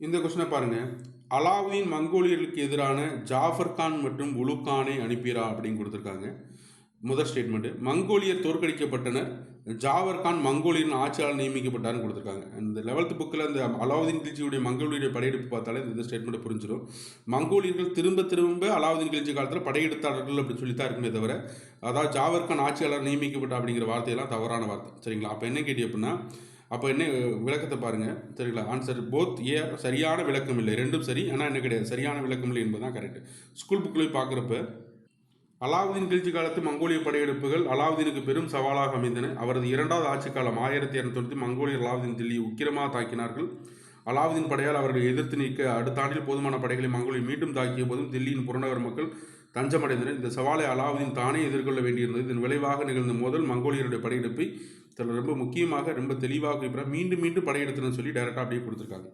இந்த கொஸ்டினை பாருங்க. அலாவுதீன் மங்கோலியர்களுக்கு எதிரான ஜாஃபர் கான் மற்றும் உலுக் கானை அனுப்பியரா அப்படின்னு கொடுத்துருக்காங்க. முதல் ஸ்டேட்மெண்ட்டு, மங்கோலியர் தோற்கடிக்கப்பட்டனர், ஜாஃபர் கான் மங்கோலியரின் ஆட்சியாளர் நியமிக்கப்பட்டார்னு கொடுத்துருக்காங்க. இந்த 11th புக்கில் இந்த அலாவுதீன் கில்ஜியுடைய மங்கோலியருடைய படையெடுப்பு பார்த்தாலே இந்த ஸ்டேட்மெண்ட்டை புரிஞ்சிடும். மங்கோலியர்கள் திரும்ப திரும்ப அலாவுதீன் கில்ஜி காலத்தில் படையெடுத்தாளர்கள் அப்படின்னு சொல்லி தான் இருக்குமே தவிர, அதாவது ஜாஃபர் கான் ஆட்சியாளர் நியமிக்கப்பட்ட அப்படிங்கிற வார்த்தையெல்லாம் தவறான வார்த்தை. சரிங்களா? அப்போ என்ன கேட்டி அப்படின்னா, அப்போ என்ன விளக்கத்தை பாருங்கள். சரிங்களா? ஆன்சர் போத் ஏ சரியான விளக்கம் இல்லை, ரெண்டும் சரி, ஆனால் என்ன கிடையாது, சரியான விளக்கம் இல்லை என்பது தான் கரெக்டு. ஸ்கூல் புக்கில் பார்க்குறப்ப அலாவுதீன் கில்ஜி காலத்து மங்கோலிய படையெடுப்புகள் அலாவுதீனுக்கு பெரும் சவாலாக அமைந்தன. அவரது இரண்டாவது ஆட்சி காலம் 1290 மங்கோலியர் அலாவுதீன் தில்லியை உக்கிரமாக தாக்கினார்கள். அலாவுதீன் படையால் அவர்களை எதிர்த்து நீக்க அடுத்த ஆண்டில் போதுமான படைகளை மங்கோலியை மீண்டும் தாக்கிய போதும் தில்லியின் புறநகர் மக்கள் தஞ்சமடைந்தனர். இந்த சவாலை அலாவுதீன் தானே எதிர்கொள்ள வேண்டியிருந்தது. இதன் விளைவாக நிகழ்ந்த மோதல் மங்கோலியருடைய படையெடுப்பை ரொம்ப முக்கியமாக ரொம்ப தெளிவாக மீண்டும் மீண்டும் படையெடுத்துன்னு சொல்லி டைரெக்டாக அப்படியே கொடுத்துருக்காங்க.